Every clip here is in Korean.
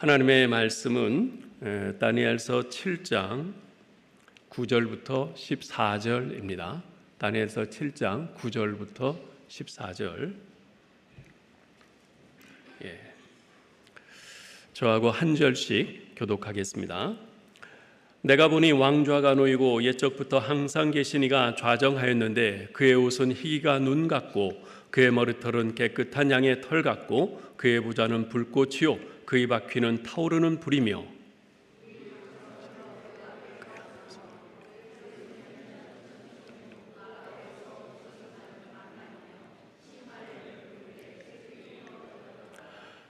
하나님의 말씀은 다니엘서 7장 9절부터 14절입니다. 다니엘서 7장 9절부터 14절. 저하고 한 절씩 교독하겠습니다. 내가 보니 왕좌가 놓이고 옛적부터 항상 계신 이가 좌정하였는데 그의 옷은 희기가 눈 같고 그의 머리털은 깨끗한 양의 털 같고 그의 부자는 불꽃이요 그의 바퀴는 타오르는 불이며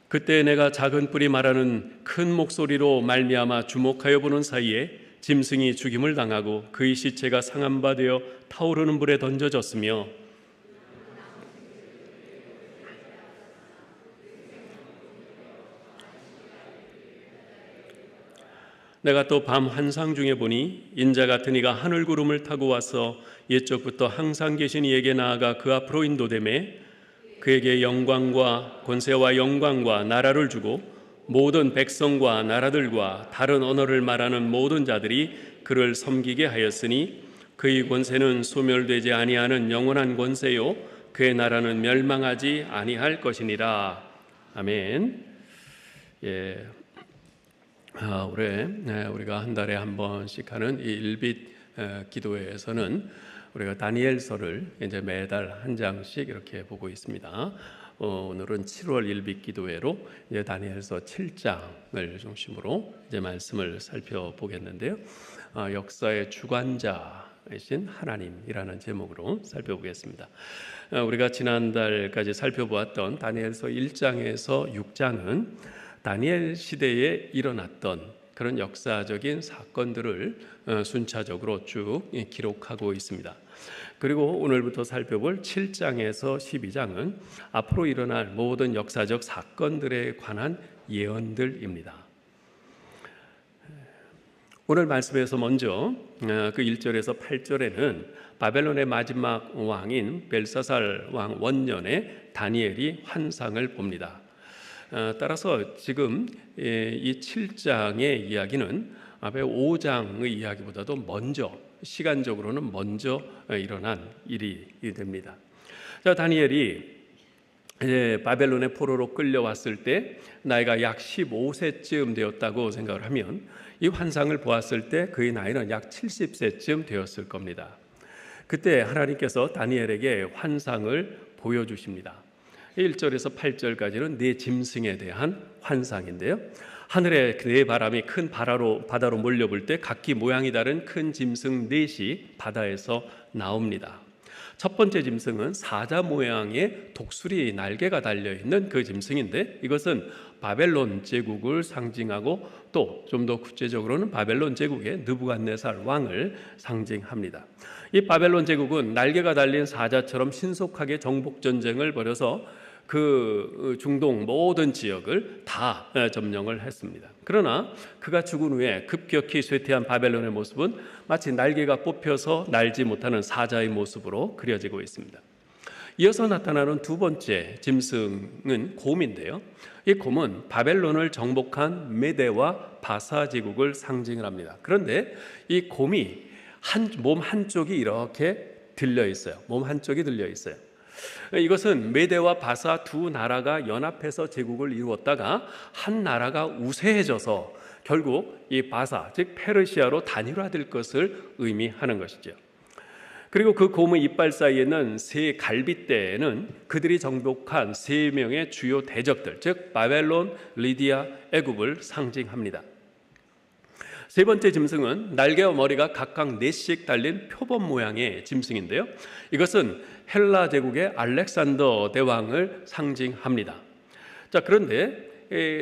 그때 내가 작은 뿔이 말하는 큰 목소리로 말미암아 주목하여 보는 사이에 짐승이 죽임을 당하고 그의 시체가 상한 바 되어 타오르는 불에 던져졌으며 내가 또 밤 환상 중에 보니 인자 같은 이가 하늘 구름을 타고 와서 옛적부터 항상 계신 이에게 나아가 그 앞으로 인도되매 그에게 영광과 권세와 영광과 나라를 주고 모든 백성과 나라들과 다른 언어를 말하는 모든 자들이 그를 섬기게 하였으니 그의 권세는 소멸되지 아니하는 영원한 권세요 그의 나라는 멸망하지 아니할 것이니라. 아멘. 올해 우리가 한 달에 한 번씩 하는 이 일빛 기도회에서는 우리가 다니엘서를 이제 매달 한 장씩 이렇게 보고 있습니다. 오늘은 7월 일빛 기도회로 이제 다니엘서 7장을 중심으로 이제 말씀을 살펴보겠는데요. 역사의 주관자이신 하나님이라는 제목으로 살펴보겠습니다. 우리가 지난달까지 살펴보았던 다니엘서 1장에서 6장은 다니엘 시대에 일어났던 그런 역사적인 사건들을 순차적으로 쭉 기록하고 있습니다. 그리고 오늘부터 살펴볼 7장에서 12장은 앞으로 일어날 모든 역사적 사건들에 관한 예언들입니다. 오늘 말씀에서 먼저 그 1절에서 8절에는 바벨론의 마지막 왕인 벨사살 왕 원년에 다니엘이 환상을 봅니다. 따라서 지금 이 7장의 이야기는 앞에 5장의 이야기보다도 먼저, 시간적으로는 먼저 일어난 일이 됩니다. 자, 다니엘이 이제 바벨론의 포로로 끌려왔을 때 나이가 약 15세쯤 되었다고 생각을 하면 이 환상을 보았을 때 그의 나이는 약 70세쯤 되었을 겁니다. 그때 하나님께서 다니엘에게 환상을 보여주십니다. 1절에서 8절까지는 네 짐승에 대한 환상인데요. 하늘에 네 바람이 큰 바다로 몰려볼 때 각기 모양이 다른 큰 짐승 넷이 바다에서 나옵니다. 첫 번째 짐승은 사자 모양의 독수리 날개가 달려있는 그 짐승인데 이것은 바벨론 제국을 상징하고 또 좀 더 구체적으로는 바벨론 제국의 느부갓네살 왕을 상징합니다. 이 바벨론 제국은 날개가 달린 사자처럼 신속하게 정복전쟁을 벌여서 그 중동 모든 지역을 다 점령을 했습니다. 그러나 그가 죽은 후에 급격히 쇠퇴한 바벨론의 모습은 마치 날개가 뽑혀서 날지 못하는 사자의 모습으로 그려지고 있습니다. 이어서 나타나는 두 번째 짐승은 곰인데요. 이 곰은 바벨론을 정복한 메대와 바사 제국을 상징을 합니다. 그런데 이 곰이 몸 한쪽이 이렇게 들려 있어요. 몸 한쪽이 들려 있어요. 이것은 메대와 바사 두 나라가 연합해서 제국을 이루었다가 한 나라가 우세해져서 결국 이 바사, 즉 페르시아로 단일화될 것을 의미하는 것이죠. 그리고 그 곰의 이빨 사이에는 세 갈빗대에는 그들이 정복한 세 명의 주요 대적들, 즉 바벨론, 리디아, 애굽을 상징합니다. 세 번째 짐승은 날개와 머리가 각각 넷씩 달린 표범 모양의 짐승인데요. 이것은 헬라 제국의 알렉산더 대왕을 상징합니다. 자, 그런데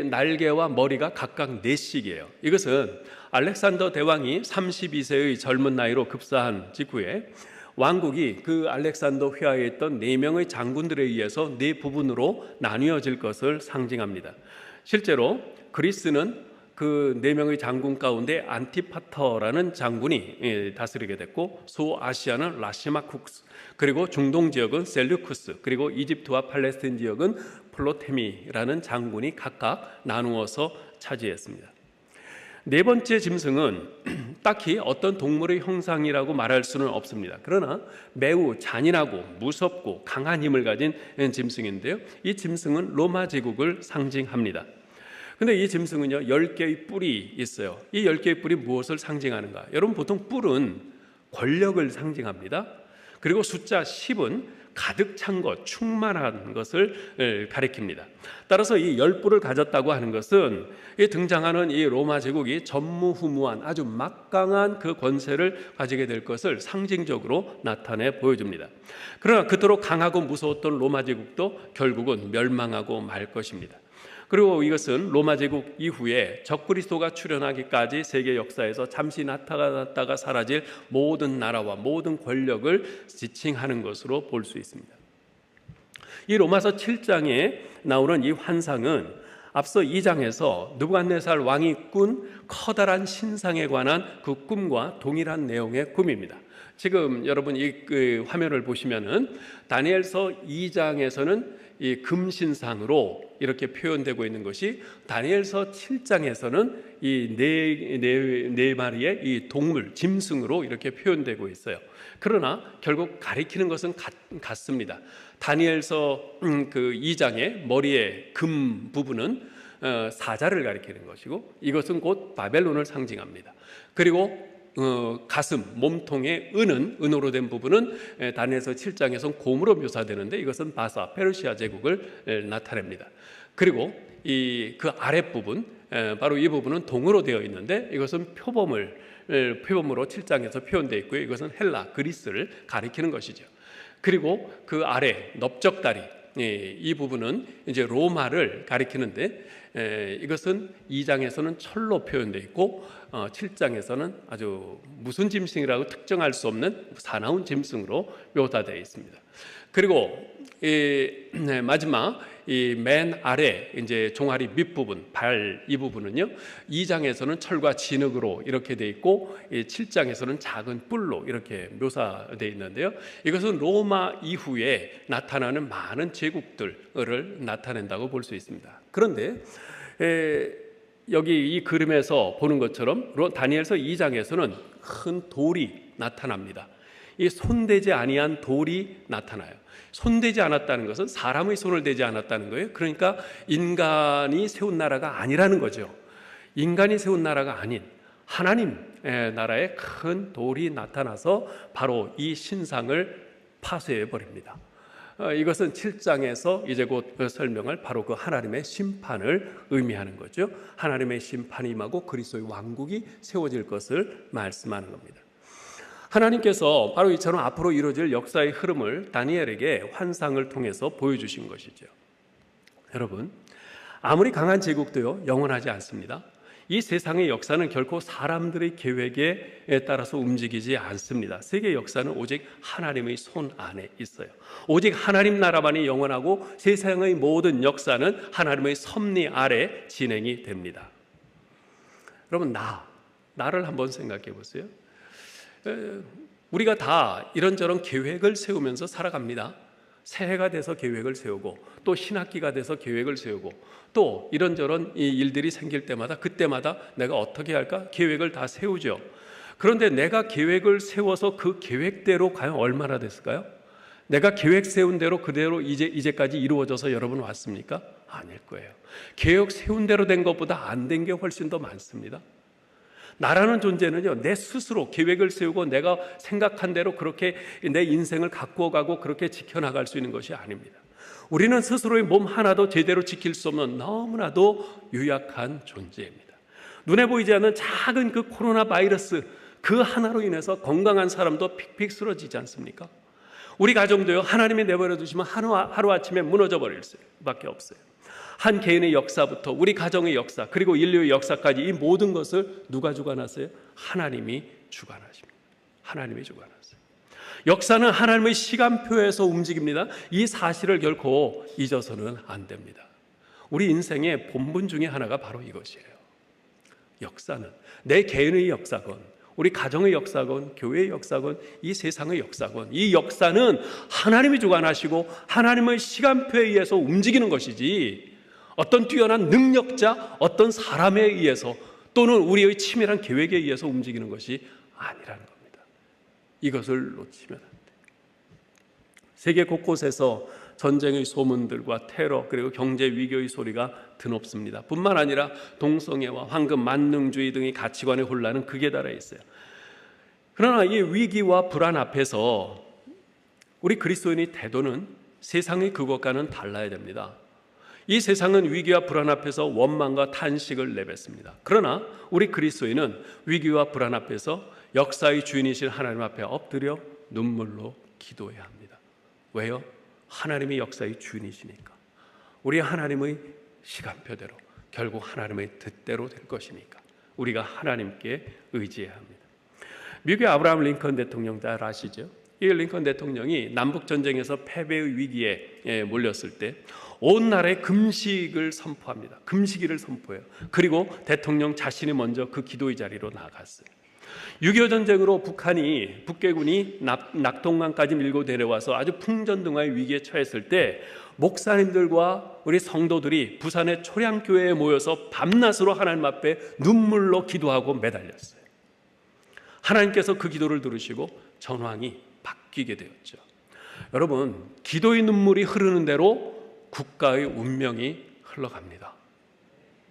날개와 머리가 각각 넷씩이에요. 이것은 알렉산더 대왕이 32세의 젊은 나이로 급사한 직후에 왕국이 그 알렉산더 휘하에 있던 4명의 장군들에 의해서 4부분으로 나뉘어질 것을 상징합니다. 실제로 그리스는 그 4명의 장군 가운데 안티파터라는 장군이 다스리게 됐고 소아시아는 라시마쿠스, 그리고 중동 지역은 셀류쿠스, 그리고 이집트와 팔레스타인 지역은 플로테미라는 장군이 각각 나누어서 차지했습니다. 네 번째 짐승은 딱히 어떤 동물의 형상이라고 말할 수는 없습니다. 그러나 매우 잔인하고 무섭고 강한 힘을 가진 짐승인데요. 이 짐승은 로마 제국을 상징합니다. 근데 이 짐승은요, 10개의 뿔이 있어요. 이 10개의 뿔이 무엇을 상징하는가? 여러분, 보통 뿔은 권력을 상징합니다. 그리고 숫자 10은 가득 찬 것, 충만한 것을 가리킵니다. 따라서 이 10뿔을 가졌다고 하는 것은 등장하는 이 로마 제국이 전무후무한 아주 막강한 그 권세를 가지게 될 것을 상징적으로 나타내 보여줍니다. 그러나 그토록 강하고 무서웠던 로마 제국도 결국은 멸망하고 말 것입니다. 그리고 이것은 로마 제국 이후에 적그리스도가 출현하기까지 세계 역사에서 잠시 나타났다가 사라질 모든 나라와 모든 권력을 지칭하는 것으로 볼 수 있습니다. 이 로마서 7장에 나오는 이 환상은 앞서 2장에서 느부갓네살 왕이 꾼 커다란 신상에 관한 그 꿈과 동일한 내용의 꿈입니다. 지금 여러분 이 화면을 보시면은 다니엘서 2장에서는 이 금신상으로 이렇게 표현되고 있는 것이 다니엘서 7장에서는 이 네 마리의 이 동물, 짐승으로 이렇게 표현되고 있어요. 그러나 결국 가리키는 것은 같습니다. 다니엘서 그 2장의 머리의 금 부분은 사자를 가리키는 것이고 이것은 곧 바벨론을 상징합니다. 그리고 가슴, 몸통의 은으로 된 부분은 다니엘서 7장에서는 곰으로 묘사되는데 이것은 바사, 페르시아 제국을 나타냅니다. 그리고 그 아랫부분, 바로 이 부분은 동으로 되어 있는데 이것은 표범으로 7장에서 표현되어 있고요. 이것은 헬라, 그리스를 가리키는 것이죠. 그리고 그 아래 넓적다리, 이 부분은 이제 로마를 가리키는데 이것은 2장에서는 철로 표현되어 있고 7장에서는 아주 무슨 짐승이라고 특정할 수 없는 사나운 짐승으로 묘사되어 있습니다. 그리고 마지막 이 맨 아래 이제 종아리 밑부분, 발 이 부분은요 2장에서는 철과 진흙으로 이렇게 되어 있고 7장에서는 작은 뿔로 이렇게 묘사되어 있는데요. 이것은 로마 이후에 나타나는 많은 제국들을 나타낸다고 볼 수 있습니다. 그런데 여기 이 그림에서 보는 것처럼 다니엘서 2장에서는 큰 돌이 나타납니다. 이 손대지 아니한 돌이 나타나요. 손대지 않았다는 것은 사람의 손을 대지 않았다는 거예요. 그러니까 인간이 세운 나라가 아니라는 거죠. 인간이 세운 나라가 아닌 하나님의 나라에 큰 돌이 나타나서 바로 이 신상을 파쇄해 버립니다. 이것은 7장에서 이제 곧 설명할 바로 그 하나님의 심판을 의미하는 거죠. 하나님의 심판이 임하고 그리스도의 왕국이 세워질 것을 말씀하는 겁니다. 하나님께서 바로 이처럼 앞으로 이루어질 역사의 흐름을 다니엘에게 환상을 통해서 보여주신 것이죠. 여러분, 아무리 강한 제국도요 영원하지 않습니다. 이 세상의 역사는 결코 사람들의 계획에 따라서 움직이지 않습니다. 세계 역사는 오직 하나님의 손 안에 있어요. 오직 하나님 나라만이 영원하고 세상의 모든 역사는 하나님의 섭리 아래 진행이 됩니다. 여러분, 나를 한번 생각해 보세요. 우리가 다 이런저런 계획을 세우면서 살아갑니다. 새해가 돼서 계획을 세우고 또 신학기가 돼서 계획을 세우고 또 이런저런 일들이 생길 때마다 그때마다 내가 어떻게 할까 계획을 다 세우죠. 그런데 내가 계획을 세워서 그 계획대로 과연 얼마나 됐을까요? 내가 계획 세운 대로 그대로 이제까지 이루어져서 여러분 왔습니까? 아닐 거예요. 계획 세운 대로 된 것보다 안 된 게 훨씬 더 많습니다. 나라는 존재는요, 내 스스로 계획을 세우고 내가 생각한 대로 그렇게 내 인생을 가꾸어가고 그렇게 지켜나갈 수 있는 것이 아닙니다. 우리는 스스로의 몸 하나도 제대로 지킬 수 없는 너무나도 유약한 존재입니다. 눈에 보이지 않는 작은 그 코로나 바이러스 그 하나로 인해서 건강한 사람도 픽픽 쓰러지지 않습니까? 우리 가정도요, 하나님이 내버려 두시면 하루아침에 무너져 버릴 수밖에 없어요. 한 개인의 역사부터 우리 가정의 역사 그리고 인류의 역사까지 이 모든 것을 누가 주관하세요? 하나님이 주관하십니다. 하나님이 주관하세요. 역사는 하나님의 시간표에서 움직입니다. 이 사실을 결코 잊어서는 안 됩니다. 우리 인생의 본분 중에 하나가 바로 이것이에요. 역사는 내 개인의 역사건 우리 가정의 역사건, 교회의 역사건, 이 세상의 역사건, 이 역사는 하나님이 주관하시고 하나님의 시간표에 의해서 움직이는 것이지 어떤 뛰어난 능력자, 어떤 사람에 의해서 또는 우리의 치밀한 계획에 의해서 움직이는 것이 아니라는 겁니다. 이것을 놓치면 안 돼요. 세계 곳곳에서 전쟁의 소문들과 테러 그리고 경제 위기의 소리가 드높습니다. 뿐만 아니라 동성애와 황금 만능주의 등의 가치관의 혼란은 극에 달해 있어요. 그러나 이 위기와 불안 앞에서 우리 그리스도인의 태도는 세상의 그것과는 달라야 됩니다. 이 세상은 위기와 불안 앞에서 원망과 탄식을 내뱉습니다. 그러나 우리 그리스도인은 위기와 불안 앞에서 역사의 주인이신 하나님 앞에 엎드려 눈물로 기도해야 합니다. 왜요? 하나님이 역사의 주인이시니까. 우리 하나님의 시간표대로 결국 하나님의 뜻대로 될 것이니까 우리가 하나님께 의지해야 합니다. 미국의 아브라함 링컨 대통령 잘 아시죠? 이 링컨 대통령이 남북전쟁에서 패배의 위기에 몰렸을 때 온 나라에 금식을 선포합니다. 금식일을 선포해요. 그리고 대통령 자신이 먼저 그 기도의 자리로 나갔어요. 6.25 전쟁으로 북괴군이 낙동강까지 밀고 내려와서 아주 풍전등화의 위기에 처했을 때 목사님들과 우리 성도들이 부산의 초량교회에 모여서 밤낮으로 하나님 앞에 눈물로 기도하고 매달렸어요. 하나님께서 그 기도를 들으시고 전황이 바뀌게 되었죠. 여러분, 기도의 눈물이 흐르는 대로 국가의 운명이 흘러갑니다.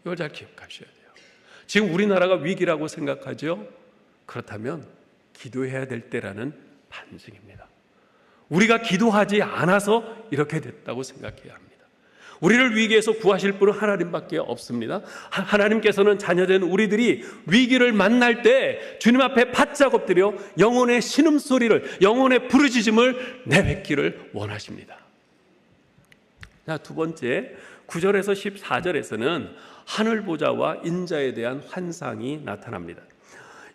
이걸 잘 기억하셔야 돼요. 지금 우리나라가 위기라고 생각하죠? 그렇다면 기도해야 될 때라는 반증입니다. 우리가 기도하지 않아서 이렇게 됐다고 생각해야 합니다. 우리를 위기에서 구하실 분은 하나님밖에 없습니다. 하나님께서는 자녀된 우리들이 위기를 만날 때 주님 앞에 바짝 엎드려 영혼의 신음소리를, 영혼의 부르짖음을 내뱉기를 원하십니다. 자, 두 번째, 9절에서 14절에서는 하늘보좌와 인자에 대한 환상이 나타납니다.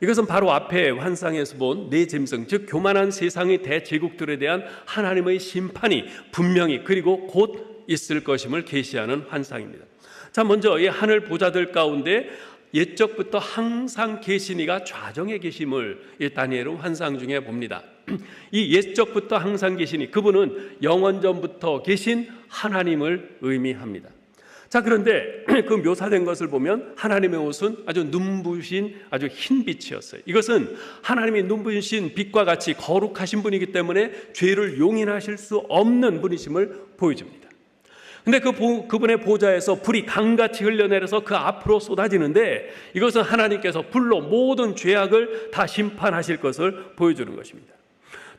이것은 바로 앞에 환상에서 본 네 짐승, 즉 교만한 세상의 대제국들에 대한 하나님의 심판이 분명히 그리고 곧 있을 것임을 계시하는 환상입니다. 자, 먼저 이 하늘 보좌들 가운데 옛적부터 항상 계신 이가 좌정에 계심을 이 다니엘은 환상 중에 봅니다. 이 옛적부터 항상 계신 이, 그분은 영원전부터 계신 하나님을 의미합니다. 자, 그런데 그 묘사된 것을 보면 하나님의 옷은 아주 눈부신 아주 흰 빛이었어요. 이것은 하나님이 눈부신 빛과 같이 거룩하신 분이기 때문에 죄를 용인하실 수 없는 분이심을 보여줍니다. 근데 그분의 보좌에서 불이 강같이 흘러내려서 그 앞으로 쏟아지는데 이것은 하나님께서 불로 모든 죄악을 다 심판하실 것을 보여주는 것입니다.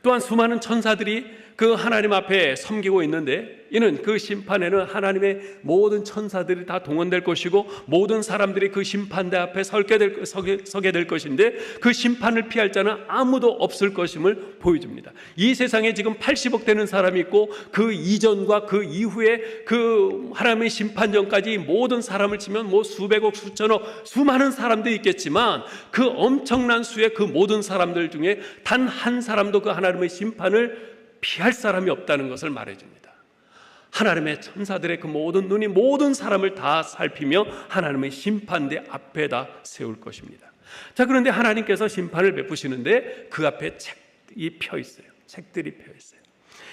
또한 수많은 천사들이 그 하나님 앞에 섬기고 있는데 이는 그 심판에는 하나님의 모든 천사들이 다 동원될 것이고 모든 사람들이 그 심판대 앞에 서게 될 것인데 그 심판을 피할 자는 아무도 없을 것임을 보여줍니다. 이 세상에 지금 80억 되는 사람이 있고 그 이전과 그 이후에 그 하나님의 심판 전까지 모든 사람을 치면 뭐 수백억 수천억 수많은 사람들이 있겠지만 그 엄청난 수의 그 모든 사람들 중에 단 한 사람도 그 하나님의 심판을 피할 사람이 없다는 것을 말해줍니다. 하나님의 천사들의 그 모든 눈이 모든 사람을 다 살피며 하나님의 심판대 앞에다 세울 것입니다. 자, 그런데 하나님께서 심판을 베푸시는데 그 앞에 책이 펴 있어요. 책들이 펴 있어요.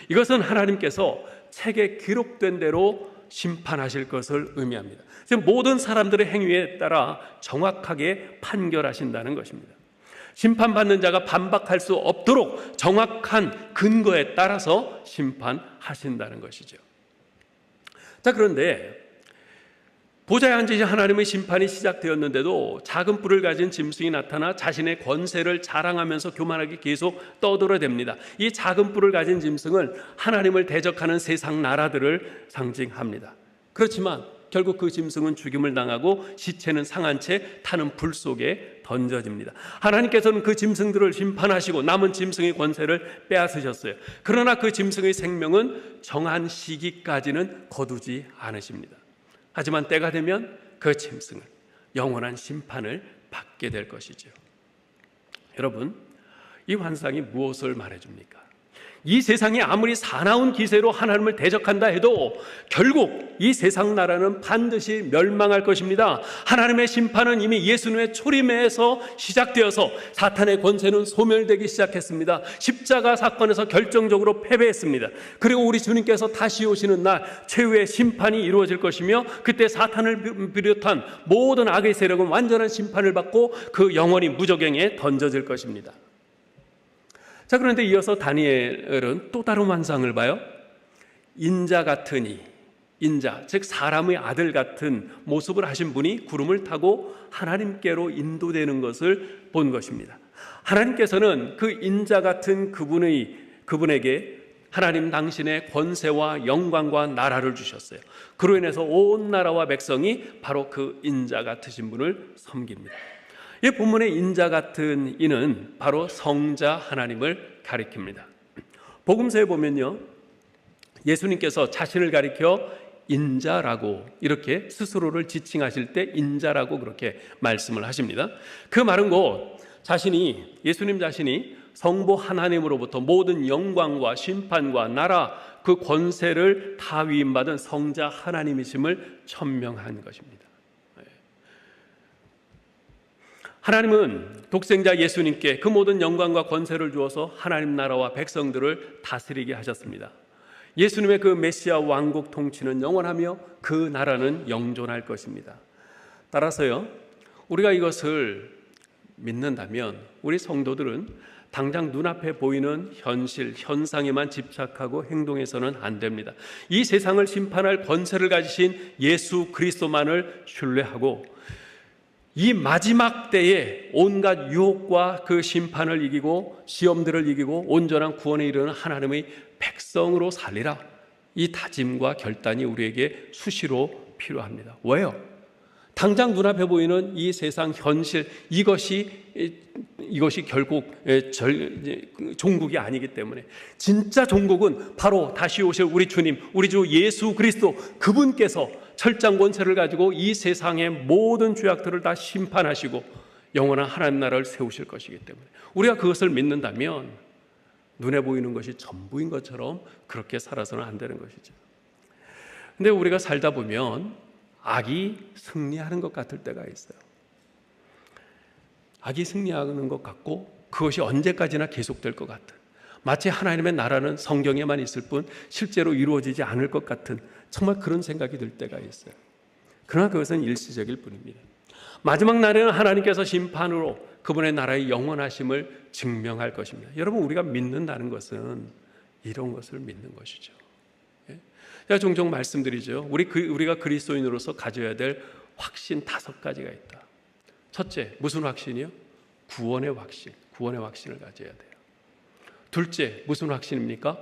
이것은 하나님께서 책에 기록된 대로 심판하실 것을 의미합니다. 지금 모든 사람들의 행위에 따라 정확하게 판결하신다는 것입니다. 심판받는 자가 반박할 수 없도록 정확한 근거에 따라서 심판하신다는 것이죠. 자, 그런데 보좌에 앉으신 하나님의 심판이 시작되었는데도 작은 뿔을 가진 짐승이 나타나 자신의 권세를 자랑하면서 교만하게 계속 떠들어댑니다. 이 작은 뿔을 가진 짐승은 하나님을 대적하는 세상 나라들을 상징합니다. 그렇지만 결국 그 짐승은 죽임을 당하고 시체는 상한 채 타는 불 속에 던져집니다. 하나님께서는 그 짐승들을 심판하시고 남은 짐승의 권세를 빼앗으셨어요. 그러나 그 짐승의 생명은 정한 시기까지는 거두지 않으십니다. 하지만 때가 되면 그 짐승은 영원한 심판을 받게 될 것이죠. 여러분, 이 환상이 무엇을 말해줍니까? 이 세상이 아무리 사나운 기세로 하나님을 대적한다 해도 결국 이 세상 나라는 반드시 멸망할 것입니다. 하나님의 심판은 이미 예수님의 초림에서 시작되어서 사탄의 권세는 소멸되기 시작했습니다. 십자가 사건에서 결정적으로 패배했습니다. 그리고 우리 주님께서 다시 오시는 날 최후의 심판이 이루어질 것이며, 그때 사탄을 비롯한 모든 악의 세력은 완전한 심판을 받고 그 영원히 무저갱에 던져질 것입니다. 자, 그런데 이어서 다니엘은 또 다른 환상을 봐요. 인자 같으니, 인자, 즉 사람의 아들 같은 모습을 하신 분이 구름을 타고 하나님께로 인도되는 것을 본 것입니다. 하나님께서는 그 인자 같은 그분에게 하나님 당신의 권세와 영광과 나라를 주셨어요. 그로 인해서 온 나라와 백성이 바로 그 인자 같으신 분을 섬깁니다. 이 본문의 인자 같은 이는 바로 성자 하나님을 가리킵니다. 복음서에 보면요, 예수님께서 자신을 가리켜 인자라고 이렇게 스스로를 지칭하실 때 인자라고 그렇게 말씀을 하십니다. 그 말은 곧 예수님 자신이 성부 하나님으로부터 모든 영광과 심판과 나라, 그 권세를 다 위임받은 성자 하나님이심을 천명한 것입니다. 하나님은 독생자 예수님께 그 모든 영광과 권세를 주어서 하나님 나라와 백성들을 다스리게 하셨습니다. 예수님의 그 메시아 왕국 통치는 영원하며 그 나라는 영존할 것입니다. 따라서요, 우리가 이것을 믿는다면 우리 성도들은 당장 눈앞에 보이는 현실, 현상에만 집착하고 행동해서는 안 됩니다. 이 세상을 심판할 권세를 가지신 예수 그리스도만을 신뢰하고 이 마지막 때에 온갖 유혹과 그 심판을 이기고 시험들을 이기고 온전한 구원에 이르는 하나님의 백성으로 살리라, 이 다짐과 결단이 우리에게 수시로 필요합니다. 왜요? 당장 눈앞에 보이는 이 세상 현실, 이것이 결국 종국이 아니기 때문에 진짜 종국은 바로 다시 오실 우리 주님, 우리 주 예수 그리스도, 그분께서 철장 권세를 가지고 이 세상의 모든 죄악들을 다 심판하시고 영원한 하나님 나라를 세우실 것이기 때문에 우리가 그것을 믿는다면 눈에 보이는 것이 전부인 것처럼 그렇게 살아서는 안 되는 것이죠. 근데 우리가 살다 보면 악이 승리하는 것 같을 때가 있어요. 악이 승리하는 것 같고 그것이 언제까지나 계속될 것 같은, 마치 하나님의 나라는 성경에만 있을 뿐 실제로 이루어지지 않을 것 같은 정말 그런 생각이 들 때가 있어요. 그러나 그것은 일시적일 뿐입니다. 마지막 날에는 하나님께서 심판으로 그분의 나라의 영원하심을 증명할 것입니다. 여러분, 우리가 믿는다는 것은 이런 것을 믿는 것이죠. 제가 종종 말씀드리죠. 우리가 그리스도인으로서 가져야 될 확신 5가지가 있다. 첫째, 무슨 확신이요? 구원의 확신, 구원의 확신을 가져야 돼요. 둘째, 무슨 확신입니까?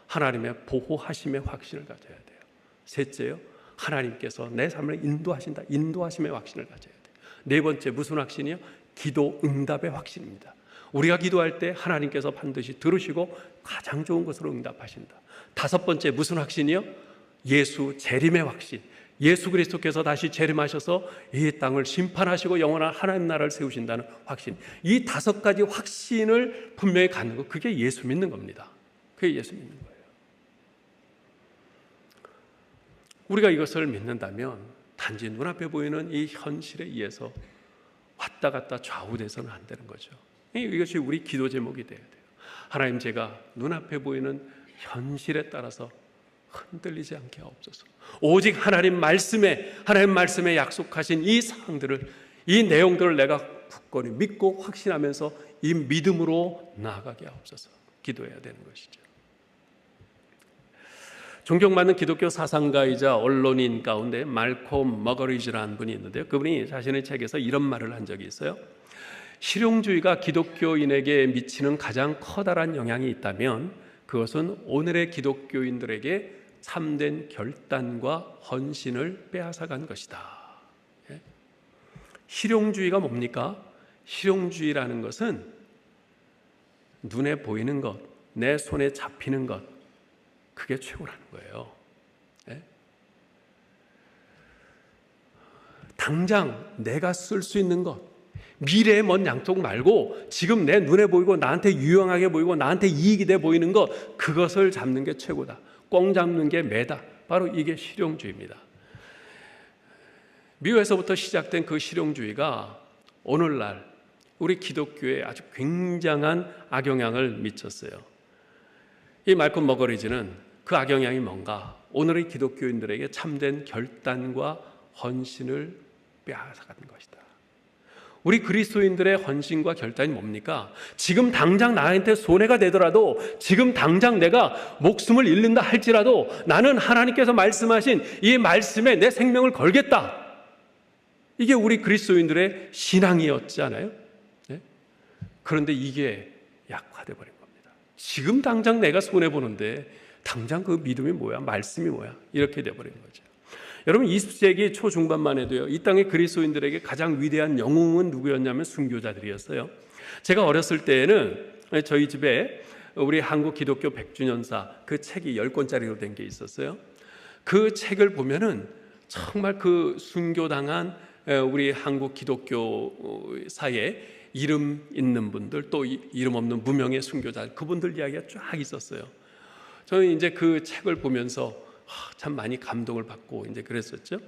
하나님의 보호하심의 확신을 가져야 돼요. 셋째요, 하나님께서 내 삶을 인도하신다, 인도하심의 확신을 가져야 돼요. 네 번째, 무슨 확신이요? 기도 응답의 확신입니다. 우리가 기도할 때 하나님께서 반드시 들으시고 가장 좋은 것으로 응답하신다. 다섯 번째, 무슨 확신이요? 예수 재림의 확신. 예수 그리스도께서 다시 재림하셔서 이 땅을 심판하시고 영원한 하나님 나라를 세우신다는 확신. 이 5가지 확신을 분명히 갖는 것, 그게 예수 믿는 겁니다. 그게 예수 믿는 거예요. 우리가 이것을 믿는다면 단지 눈앞에 보이는 이 현실에 의해서 왔다 갔다 좌우돼서는 안 되는 거죠. 이것이 우리 기도 제목이 돼야 돼요. 하나님, 제가 눈앞에 보이는 현실에 따라서 흔들리지 않게 하옵소서. 오직 하나님 말씀에 약속하신 이 사항들을, 이 내용들을 내가 굳건히 믿고 확신하면서 이 믿음으로 나아가게 하옵소서. 기도해야 되는 것이죠. 존경받는 기독교 사상가이자 언론인 가운데 말콤 머거리즈라는 분이 있는데요. 그분이 자신의 책에서 이런 말을 한 적이 있어요. 실용주의가 기독교인에게 미치는 가장 커다란 영향이 있다면 그것은 오늘의 기독교인들에게 참된 결단과 헌신을 빼앗아간 것이다. 실용주의가 뭡니까? 실용주의라는 것은 눈에 보이는 것, 내 손에 잡히는 것, 그게 최고라는 거예요. 당장 내가 쓸 수 있는 것, 미래의 먼 양쪽 말고 지금 내 눈에 보이고 나한테 유용하게 보이고 나한테 이익이 돼 보이는 것, 그것을 잡는 게 최고다. 꽁 잡는 게 매다. 바로 이게 실용주의입니다. 미국에서부터 시작된 그 실용주의가 오늘날 우리 기독교에 아주 굉장한 악영향을 미쳤어요. 이 말콤 머거리즈는 그 악영향이 뭔가, 오늘의 기독교인들에게 참된 결단과 헌신을 빼앗아가는 것이다. 우리 그리스도인들의 헌신과 결단이 뭡니까? 지금 당장 나한테 손해가 되더라도, 지금 당장 내가 목숨을 잃는다 할지라도 나는 하나님께서 말씀하신 이 말씀에 내 생명을 걸겠다. 이게 우리 그리스도인들의 신앙이었잖아요. 네? 그런데 이게 약화돼 버린 겁니다. 지금 당장 내가 손해보는데 당장 그 믿음이 뭐야? 말씀이 뭐야? 이렇게 돼버린 거죠. 여러분, 20세기 초중반만 해도요, 이 땅의 그리스도인들에게 가장 위대한 영웅은 누구였냐면 순교자들이었어요. 제가 어렸을 때에는 저희 집에 우리 한국 기독교 100주년사 그 책이 10권짜리로 된 게 있었어요. 그 책을 보면은 정말 그 순교당한 우리 한국 기독교사에 이름 있는 분들, 또 이름 없는 무명의 순교자, 그분들 이야기가 쫙 있었어요. 저는 이제 그 책을 보면서 참 많이 감동을 받고 이제 그랬었죠.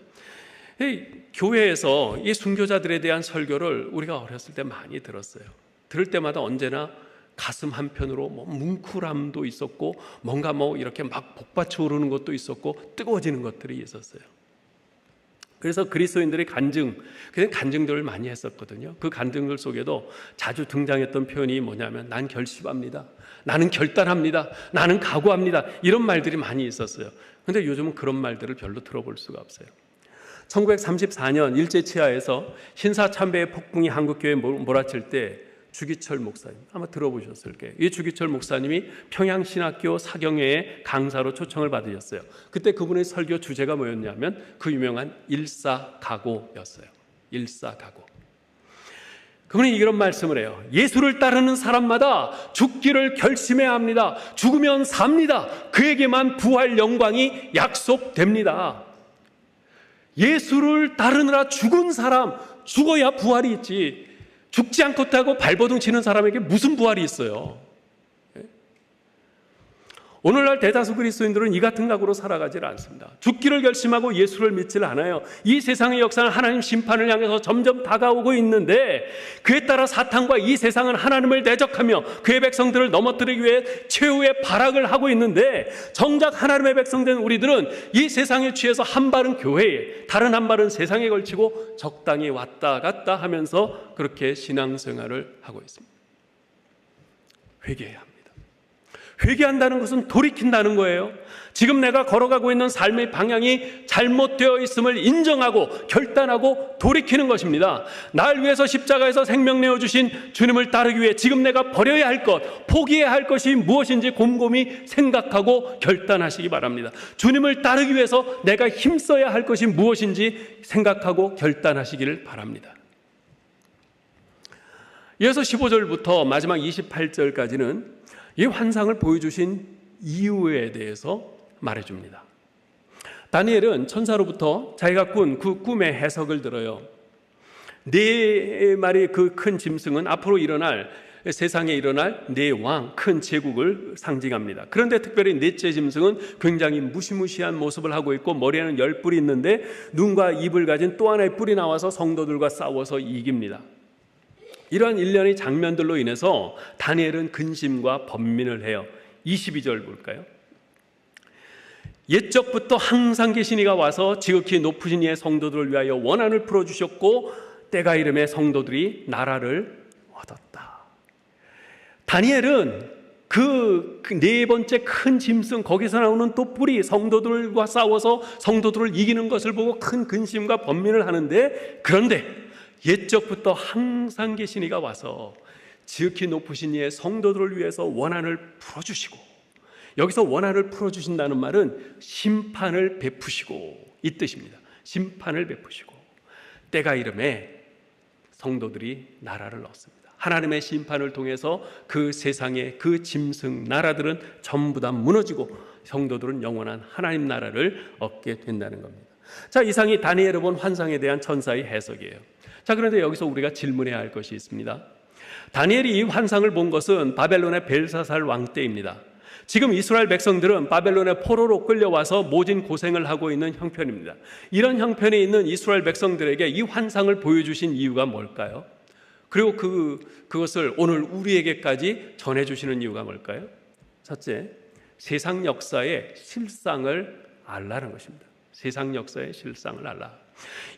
교회에서 이 순교자들에 대한 설교를 우리가 어렸을 때 많이 들었어요. 들을 때마다 언제나 가슴 한편으로 뭉클함도 있었고, 뭔가 이렇게 막 복받쳐 오르는 것도 있었고, 뜨거워지는 것들이 있었어요. 그래서 그리스도인들의 그냥 간증들을 많이 했었거든요. 그 간증들 속에도 자주 등장했던 표현이 뭐냐면, 난 결심합니다, 나는 결단합니다, 나는 각오합니다, 이런 말들이 많이 있었어요. 그런데 요즘은 그런 말들을 별로 들어볼 수가 없어요. 1934년 일제치하에서 신사참배의 폭풍이 한국교회에 몰아칠 때 주기철 목사님, 아마 들어보셨을 거예요. 이 주기철 목사님이 평양신학교 사경회에 강사로 초청을 받으셨어요. 그때 그분의 설교 주제가 뭐였냐면 그 유명한 일사각오였어요. 일사각오. 그분이 이런 말씀을 해요. 예수를 따르는 사람마다 죽기를 결심해야 합니다. 죽으면 삽니다. 그에게만 부활 영광이 약속됩니다. 예수를 따르느라 죽은 사람, 죽어야 부활이 있지, 죽지 않겠다고 발버둥 치는 사람에게 무슨 부활이 있어요? 오늘날 대다수 그리스도인들은 이 같은 각오로 살아가질 않습니다. 죽기를 결심하고 예수를 믿질 않아요. 이 세상의 역사는 하나님 심판을 향해서 점점 다가오고 있는데, 그에 따라 사탄과 이 세상은 하나님을 대적하며 그의 백성들을 넘어뜨리기 위해 최후의 발악을 하고 있는데, 정작 하나님의 백성된 우리들은 이 세상에 취해서 한 발은 교회에, 다른 한 발은 세상에 걸치고 적당히 왔다 갔다 하면서 그렇게 신앙생활을 하고 있습니다. 회개해야 합니다. 회개한다는 것은 돌이킨다는 거예요. 지금 내가 걸어가고 있는 삶의 방향이 잘못되어 있음을 인정하고 결단하고 돌이키는 것입니다. 날 위해서 십자가에서 생명 내어주신 주님을 따르기 위해 지금 내가 버려야 할 것, 포기해야 할 것이 무엇인지 곰곰이 생각하고 결단하시기 바랍니다. 주님을 따르기 위해서 내가 힘써야 할 것이 무엇인지 생각하고 결단하시기를 바랍니다. 이어서 15절부터 마지막 28절까지는 이 환상을 보여주신 이유에 대해서 말해줍니다. 다니엘은 천사로부터 자기가 꾼 그 꿈의 해석을 들어요. 네 마리의 그 큰 짐승은 앞으로 세상에 일어날 네 왕, 큰 제국을 상징합니다. 그런데 특별히 넷째 짐승은 굉장히 무시무시한 모습을 하고 있고, 머리에는 10뿔이 있는데 눈과 입을 가진 또 하나의 뿔이 나와서 성도들과 싸워서 이깁니다. 이러한 일련의 장면들로 인해서 다니엘은 근심과 번민을 해요. 22절 볼까요? 옛적부터 항상 계신 이가 와서 지극히 높으신 이의 성도들을 위하여 원한을 풀어주셨고, 때가 이름에 성도들이 나라를 얻었다. 다니엘은 그 네 번째 큰 짐승, 거기서 나오는 또 뿔이 성도들과 싸워서 성도들을 이기는 것을 보고 큰 근심과 번민을 하는데, 그런데 옛적부터 항상 계신 이가 와서 지극히 높으신 이의 성도들을 위해서 원한을 풀어주시고, 여기서 원한을 풀어주신다는 말은 심판을 베푸시고 이 뜻입니다. 심판을 베푸시고 때가 이름에 성도들이 나라를 얻습니다. 하나님의 심판을 통해서 그 세상의 그 짐승 나라들은 전부 다 무너지고 성도들은 영원한 하나님 나라를 얻게 된다는 겁니다. 자, 이상이 다니엘이 본 환상에 대한 천사의 해석이에요. 자, 그런데 여기서 우리가 질문해야 할 것이 있습니다. 다니엘이 이 환상을 본 것은 바벨론의 벨사살 왕 때입니다. 지금 이스라엘 백성들은 바벨론의 포로로 끌려와서 모진 고생을 하고 있는 형편입니다. 이런 형편에 있는 이스라엘 백성들에게 이 환상을 보여주신 이유가 뭘까요? 그리고 그것을 오늘 우리에게까지 전해주시는 이유가 뭘까요? 첫째, 세상 역사의 실상을 알라는 것입니다. 세상 역사의 실상을 알라.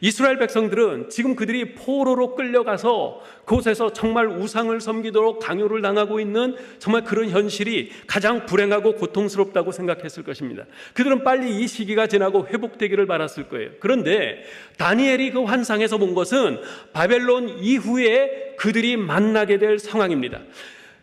이스라엘 백성들은 지금 그들이 포로로 끌려가서 그곳에서 정말 우상을 섬기도록 강요를 당하고 있는 정말 그런 현실이 가장 불행하고 고통스럽다고 생각했을 것입니다. 그들은 빨리 이 시기가 지나고 회복되기를 바랐을 거예요. 그런데 다니엘이 그 환상에서 본 것은 바벨론 이후에 그들이 만나게 될 상황입니다.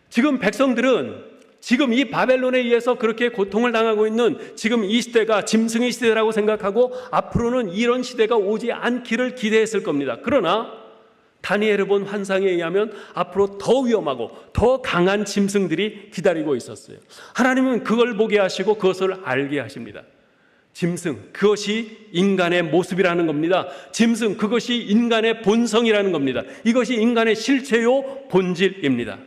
지금 백성들은 지금 이 바벨론에 의해서 그렇게 고통을 당하고 있는 지금 이 시대가 짐승의 시대라고 생각하고 앞으로는 이런 시대가 오지 않기를 기대했을 겁니다. 그러나 다니엘이 본 환상에 의하면 앞으로 더 위험하고 더 강한 짐승들이 기다리고 있었어요. 하나님은 그걸 보게 하시고 그것을 알게 하십니다. 짐승, 그것이 인간의 모습이라는 겁니다. 짐승, 그것이 인간의 본성이라는 겁니다. 이것이 인간의 실체요 본질입니다.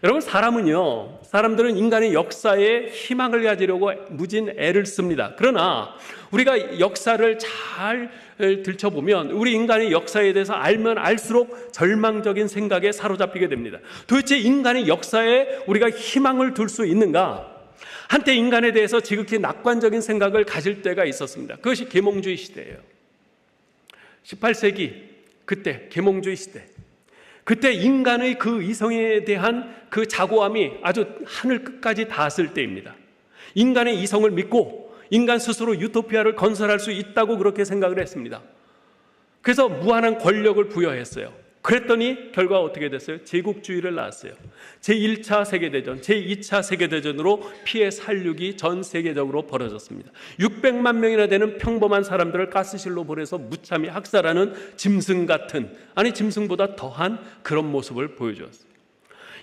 여러분, 사람들은 인간의 역사에 희망을 가지려고 무진 애를 씁니다. 그러나 우리가 역사를 잘 들춰보면 우리 인간의 역사에 대해서 알면 알수록 절망적인 생각에 사로잡히게 됩니다. 도대체 인간의 역사에 우리가 희망을 둘 수 있는가? 한때 인간에 대해서 지극히 낙관적인 생각을 가질 때가 있었습니다. 그것이 계몽주의 시대예요. 18세기 그때 계몽주의 시대, 그때 인간의 그 이성에 대한 그 자고함이 아주 하늘 끝까지 닿았을 때입니다. 인간의 이성을 믿고 인간 스스로 유토피아를 건설할 수 있다고 그렇게 생각을 했습니다. 그래서 무한한 권력을 부여했어요. 그랬더니 결과가 어떻게 됐어요? 제국주의를 낳았어요. 제1차 세계대전, 제2차 세계대전으로 피해 살육이 전 세계적으로 벌어졌습니다. 600만 명이나 되는 평범한 사람들을 가스실로 보내서 무참히 학살하는 짐승 같은, 아니 짐승보다 더한 그런 모습을 보여주었어요.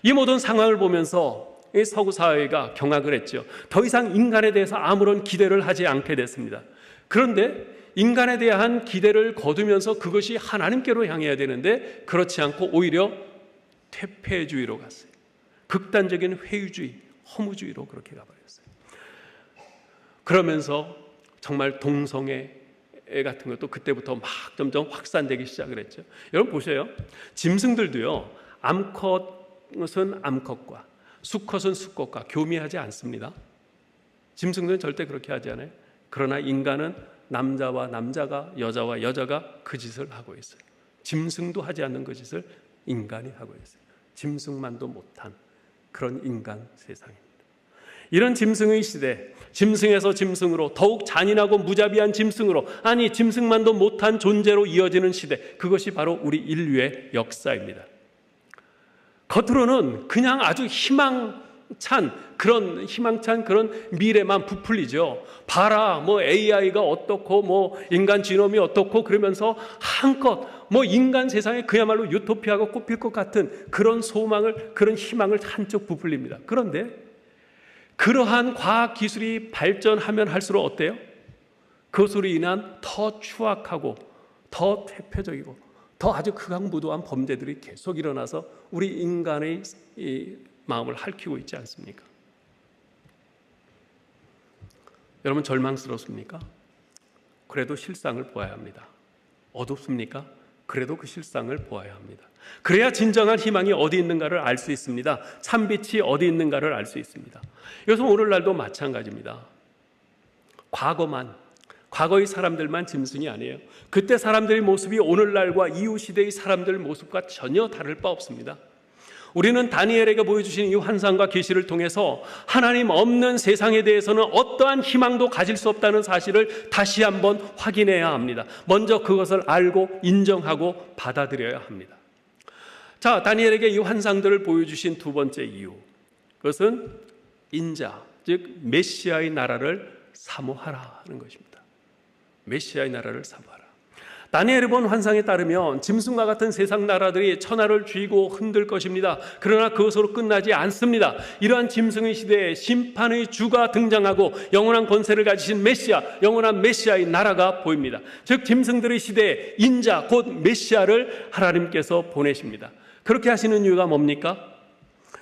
이 모든 상황을 보면서 이 서구 사회가 경악을 했죠. 더 이상 인간에 대해서 아무런 기대를 하지 않게 됐습니다. 그런데 인간에 대한 기대를 거두면서 그것이 하나님께로 향해야 되는데 그렇지 않고 오히려 퇴폐주의로 갔어요. 극단적인 회유주의, 허무주의로 그렇게 가버렸어요. 그러면서 정말 동성애 같은 것도 그때부터 막 점점 확산되기 시작을 했죠. 여러분 보세요. 짐승들도요, 암컷은 암컷과 수컷은 수컷과 교미하지 않습니다. 짐승들은 절대 그렇게 하지 않아요. 그러나 인간은 남자와 남자가, 여자와 여자가 그 짓을 하고 있어요. 짐승도 하지 않는 그 짓을 인간이 하고 있어요. 짐승만도 못한 그런 인간 세상입니다. 이런 짐승의 시대, 짐승에서 짐승으로 더욱 잔인하고 무자비한 짐승으로, 아니 짐승만도 못한 존재로 이어지는 시대, 그것이 바로 우리 인류의 역사입니다. 겉으로는 그냥 아주 희망찬 그런 미래만 부풀리죠. 봐라, 뭐 AI가 어떻고, 뭐 인간 지놈이 어떻고, 그러면서 한껏 뭐 인간 세상에 그야말로 유토피아가 꼽힐 것 같은 그런 소망을, 그런 희망을 한쪽 부풀립니다. 그런데 그러한 과학 기술이 발전하면 할수록 어때요? 그것으로 인한 더 추악하고 더 퇴폐적이고 더 아주 극악무도한 범죄들이 계속 일어나서 우리 인간의 이 마음을 핥히고 있지 않습니까? 여러분 절망스럽습니까? 그래도 실상을 보아야 합니다. 어둡습니까? 그래도 그 실상을 보아야 합니다. 그래야 진정한 희망이 어디 있는가를 알 수 있습니다. 참빛이 어디 있는가를 알 수 있습니다. 이것은 오늘날도 마찬가지입니다. 과거의 사람들만 짐승이 아니에요. 그때 사람들의 모습이 오늘날과 이후 시대의 사람들 모습과 전혀 다를 바 없습니다. 우리는 다니엘에게 보여주신 이 환상과 계시를 통해서 하나님 없는 세상에 대해서는 어떠한 희망도 가질 수 없다는 사실을 다시 한번 확인해야 합니다. 먼저 그것을 알고 인정하고 받아들여야 합니다. 자, 다니엘에게 이 환상들을 보여주신 두 번째 이유, 그것은 인자, 즉 메시아의 나라를 사모하라는 것입니다. 메시아의 나라를 사모하라. 다니엘이 본 환상에 따르면 짐승과 같은 세상 나라들이 천하를 쥐고 흔들 것입니다. 그러나 그것으로 끝나지 않습니다. 이러한 짐승의 시대에 심판의 주가 등장하고 영원한 권세를 가지신 메시아, 영원한 메시아의 나라가 보입니다. 즉 짐승들의 시대에 인자 곧 메시아를 하나님께서 보내십니다. 그렇게 하시는 이유가 뭡니까?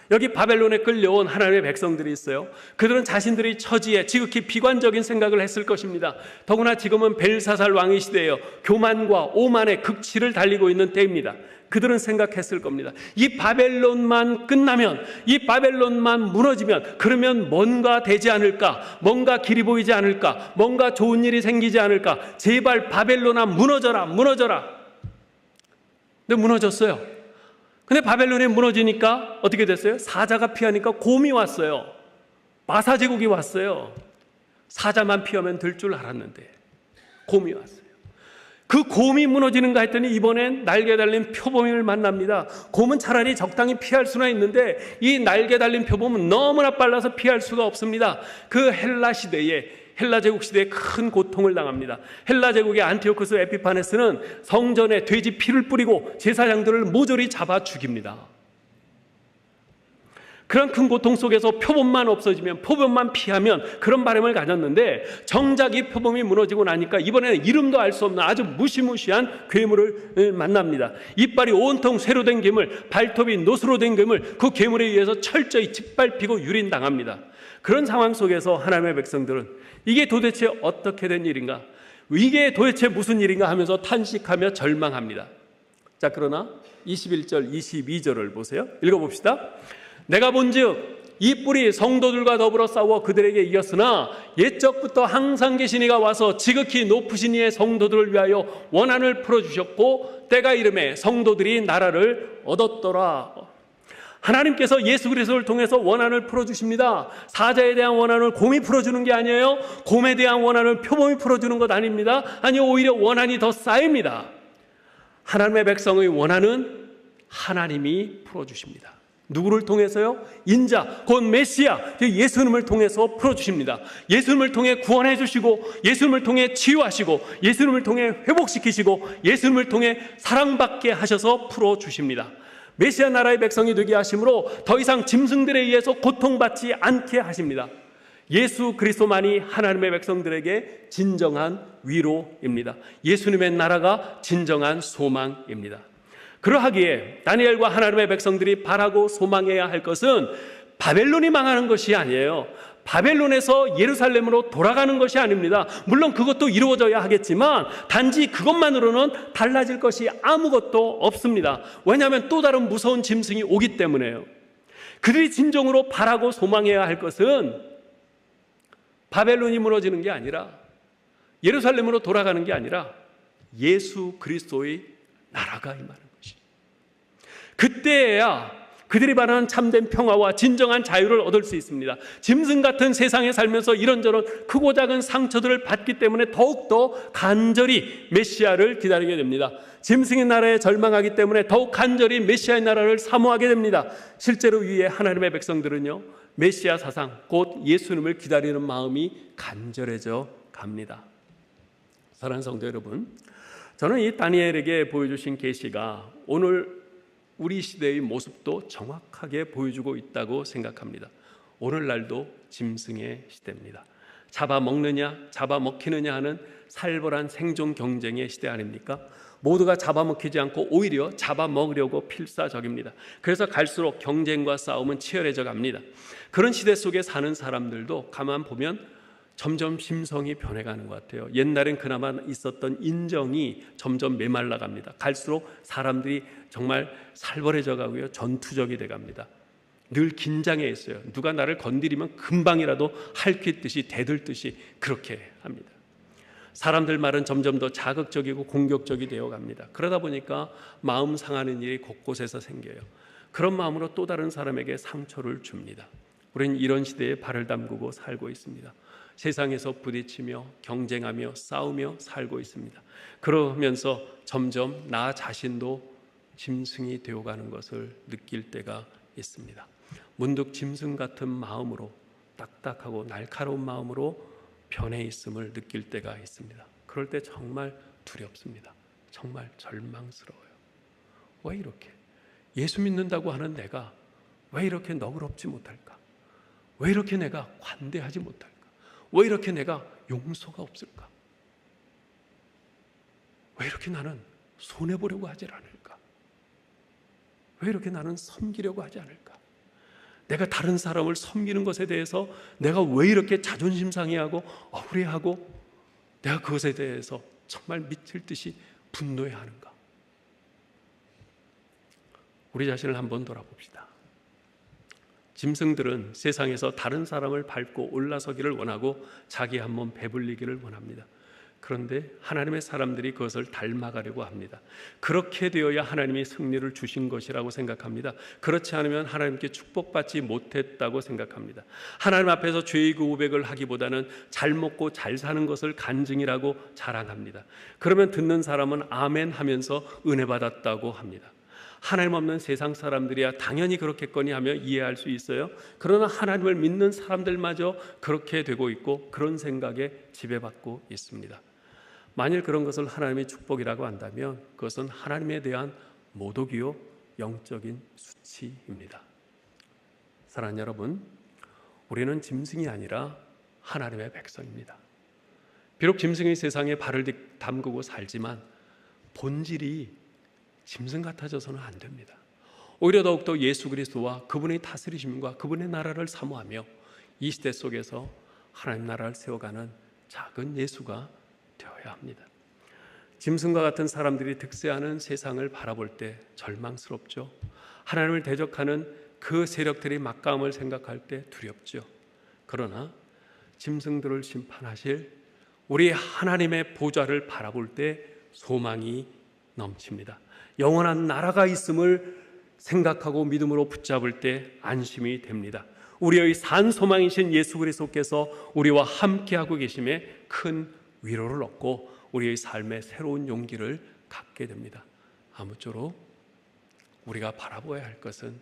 여기 바벨론에 끌려온 하나님의 백성들이 있어요. 그들은 자신들의 처지에 지극히 비관적인 생각을 했을 것입니다. 더구나 지금은 벨사살 왕의 시대예요. 교만과 오만의 극치를 달리고 있는 때입니다. 그들은 생각했을 겁니다. 이 바벨론만 끝나면, 이 바벨론만 무너지면 그러면 뭔가 되지 않을까, 뭔가 길이 보이지 않을까, 뭔가 좋은 일이 생기지 않을까, 제발 바벨론아 무너져라, 무너져라. 근데 무너졌어요. 근데 바벨론이 무너지니까 어떻게 됐어요? 사자가 피하니까 곰이 왔어요. 마사 제국이 왔어요. 사자만 피하면 될 줄 알았는데 곰이 왔어요. 그 곰이 무너지는가 했더니 이번엔 날개 달린 표범을 만납니다. 곰은 차라리 적당히 피할 수나 있는데 이 날개 달린 표범은 너무나 빨라서 피할 수가 없습니다. 그 헬라 제국 시대에 큰 고통을 당합니다. 헬라 제국의 안티오쿠스 에피파네스는 성전에 돼지 피를 뿌리고 제사장들을 모조리 잡아 죽입니다. 그런 큰 고통 속에서 표범만 없어지면, 표범만 피하면 그런 바람을 가졌는데 정작 이 표범이 무너지고 나니까 이번에는 이름도 알 수 없는 아주 무시무시한 괴물을 만납니다. 이빨이 온통 쇠로 된 괴물, 발톱이 노수로 된 괴물, 그 괴물에 의해서 철저히 짓밟히고 유린당합니다. 그런 상황 속에서 하나님의 백성들은 이게 도대체 어떻게 된 일인가, 이게 도대체 무슨 일인가 하면서 탄식하며 절망합니다. 자, 그러나 21절 22절을 보세요. 읽어봅시다. 내가 본즉 이 뿔이 성도들과 더불어 싸워 그들에게 이겼으나 옛적부터 항상 계신 이가 와서 지극히 높으신 이의 성도들을 위하여 원한을 풀어주셨고 때가 이름에 성도들이 나라를 얻었더라. 하나님께서 예수 그리스도를 통해서 원한을 풀어주십니다. 사자에 대한 원한을 곰이 풀어주는 게 아니에요. 곰에 대한 원한을 표범이 풀어주는 것 아닙니다. 아니, 오히려 원한이 더 쌓입니다. 하나님의 백성의 원한은 하나님이 풀어주십니다. 누구를 통해서요? 인자, 곧 메시아, 예수님을 통해서 풀어주십니다. 예수님을 통해 구원해 주시고, 예수님을 통해 치유하시고, 예수님을 통해 회복시키시고, 예수님을 통해 사랑받게 하셔서 풀어주십니다. 메시아 나라의 백성이 되게 하심으로 더 이상 짐승들에 의해서 고통받지 않게 하십니다. 예수 그리스도만이 하나님의 백성들에게 진정한 위로입니다. 예수님의 나라가 진정한 소망입니다. 그러하기에 다니엘과 하나님의 백성들이 바라고 소망해야 할 것은 바벨론이 망하는 것이 아니에요. 바벨론에서 예루살렘으로 돌아가는 것이 아닙니다. 물론 그것도 이루어져야 하겠지만 단지 그것만으로는 달라질 것이 아무것도 없습니다. 왜냐하면 또 다른 무서운 짐승이 오기 때문에요. 그들이 진정으로 바라고 소망해야 할 것은 바벨론이 무너지는 게 아니라, 예루살렘으로 돌아가는 게 아니라 예수 그리스도의 나라가 임하는 것이. 그때야 그들이 바라는 참된 평화와 진정한 자유를 얻을 수 있습니다. 짐승 같은 세상에 살면서 이런저런 크고 작은 상처들을 받기 때문에 더욱더 간절히 메시아를 기다리게 됩니다. 짐승의 나라에 절망하기 때문에 더욱 간절히 메시아의 나라를 사모하게 됩니다. 실제로 위에 하나님의 백성들은요, 메시아 사상, 곧 예수님을 기다리는 마음이 간절해져 갑니다. 사랑하는 성도 여러분, 저는 이 다니엘에게 보여주신 계시가 오늘 우리 시대의 모습도 정확하게 보여주고 있다고 생각합니다. 오늘날도 짐승의 시대입니다. 잡아먹느냐 잡아먹히느냐 하는 살벌한 생존 경쟁의 시대 아닙니까? 모두가 잡아먹히지 않고 오히려 잡아먹으려고 필사적입니다. 그래서 갈수록 경쟁과 싸움은 치열해져 갑니다. 그런 시대 속에 사는 사람들도 가만 보면 점점 심성이 변해가는 것 같아요. 옛날엔 그나마 있었던 인정이 점점 메말라 갑니다. 갈수록 사람들이 정말 살벌해져 가고요, 전투적이 돼 갑니다. 늘 긴장해 있어요. 누가 나를 건드리면 금방이라도 핥히듯이 대들듯이 그렇게 합니다. 사람들 말은 점점 더 자극적이고 공격적이 되어 갑니다. 그러다 보니까 마음 상하는 일이 곳곳에서 생겨요. 그런 마음으로 또 다른 사람에게 상처를 줍니다. 우리는 이런 시대에 발을 담그고 살고 있습니다. 세상에서 부딪히며 경쟁하며 싸우며 살고 있습니다. 그러면서 점점 나 자신도 짐승이 되어가는 것을 느낄 때가 있습니다. 문득 짐승 같은 마음으로, 딱딱하고 날카로운 마음으로 변해 있음을 느낄 때가 있습니다. 그럴 때 정말 두렵습니다. 정말 절망스러워요. 왜 이렇게 예수 믿는다고 하는 내가 왜 이렇게 너그럽지 못할까? 왜 이렇게 내가 관대하지 못할까? 왜 이렇게 내가 용서가 없을까? 왜 이렇게 나는 손해보려고 하질 않을까? 왜 이렇게 나는 섬기려고 하지 않을까? 내가 다른 사람을 섬기는 것에 대해서 내가 왜 이렇게 자존심 상해하고 억울해하고 내가 그것에 대해서 정말 미칠 듯이 분노해야 하는가? 우리 자신을 한번 돌아봅시다. 짐승들은 세상에서 다른 사람을 밟고 올라서기를 원하고 자기 한 몸 배불리기를 원합니다. 그런데 하나님의 사람들이 그것을 닮아가려고 합니다. 그렇게 되어야 하나님이 승리를 주신 것이라고 생각합니다. 그렇지 않으면 하나님께 축복받지 못했다고 생각합니다. 하나님 앞에서 죄의 고백을 하기보다는 잘 먹고 잘 사는 것을 간증이라고 자랑합니다. 그러면 듣는 사람은 아멘 하면서 은혜 받았다고 합니다. 하나님 없는 세상 사람들이야 당연히 그렇겠거니 하며 이해할 수 있어요. 그러나 하나님을 믿는 사람들마저 그렇게 되고 있고 그런 생각에 지배받고 있습니다. 만일 그런 것을 하나님의 축복이라고 한다면 그것은 하나님에 대한 모독이요 영적인 수치입니다. 사랑하는 여러분, 우리는 짐승이 아니라 하나님의 백성입니다. 비록 짐승이 세상에 발을 담그고 살지만 본질이 짐승 같아져서는 안 됩니다. 오히려 더욱더 예수 그리스도와 그분의 다스리심과 그분의 나라를 사모하며 이 시대 속에서 하나님 나라를 세워가는 작은 예수가 되어야 합니다. 짐승과 같은 사람들이 득세하는 세상을 바라볼 때 절망스럽죠. 하나님을 대적하는 그 세력들의 막강함을 생각할 때 두렵죠. 그러나 짐승들을 심판하실 우리 하나님의 보좌를 바라볼 때 소망이 넘칩니다. 영원한 나라가 있음을 생각하고 믿음으로 붙잡을 때 안심이 됩니다. 우리의 산 소망이신 예수 그리스도께서 우리와 함께하고 계심에 큰 위로를 얻고 우리의 삶에 새로운 용기를 갖게 됩니다. 아무쪼록 우리가 바라보아야 할 것은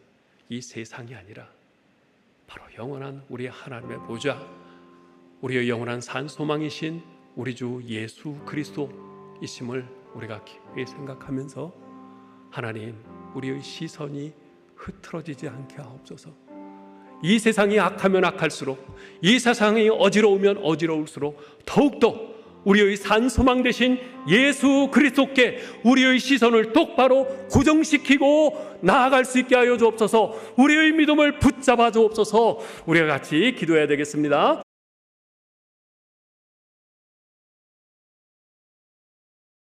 이 세상이 아니라 바로 영원한 우리 하나님의 보좌, 우리의 영원한 산 소망이신 우리 주 예수 그리스도이심을 우리가 깊이 생각하면서 하나님, 우리의 시선이 흐트러지지 않게 하옵소서. 이 세상이 악하면 악할수록, 이 세상이 어지러우면 어지러울수록 더욱더 우리의 산 소망 되신 예수 그리스도께 우리의 시선을 똑바로 고정시키고 나아갈 수 있게 하여 주옵소서. 우리의 믿음을 붙잡아 주옵소서. 우리가 같이 기도해야 되겠습니다.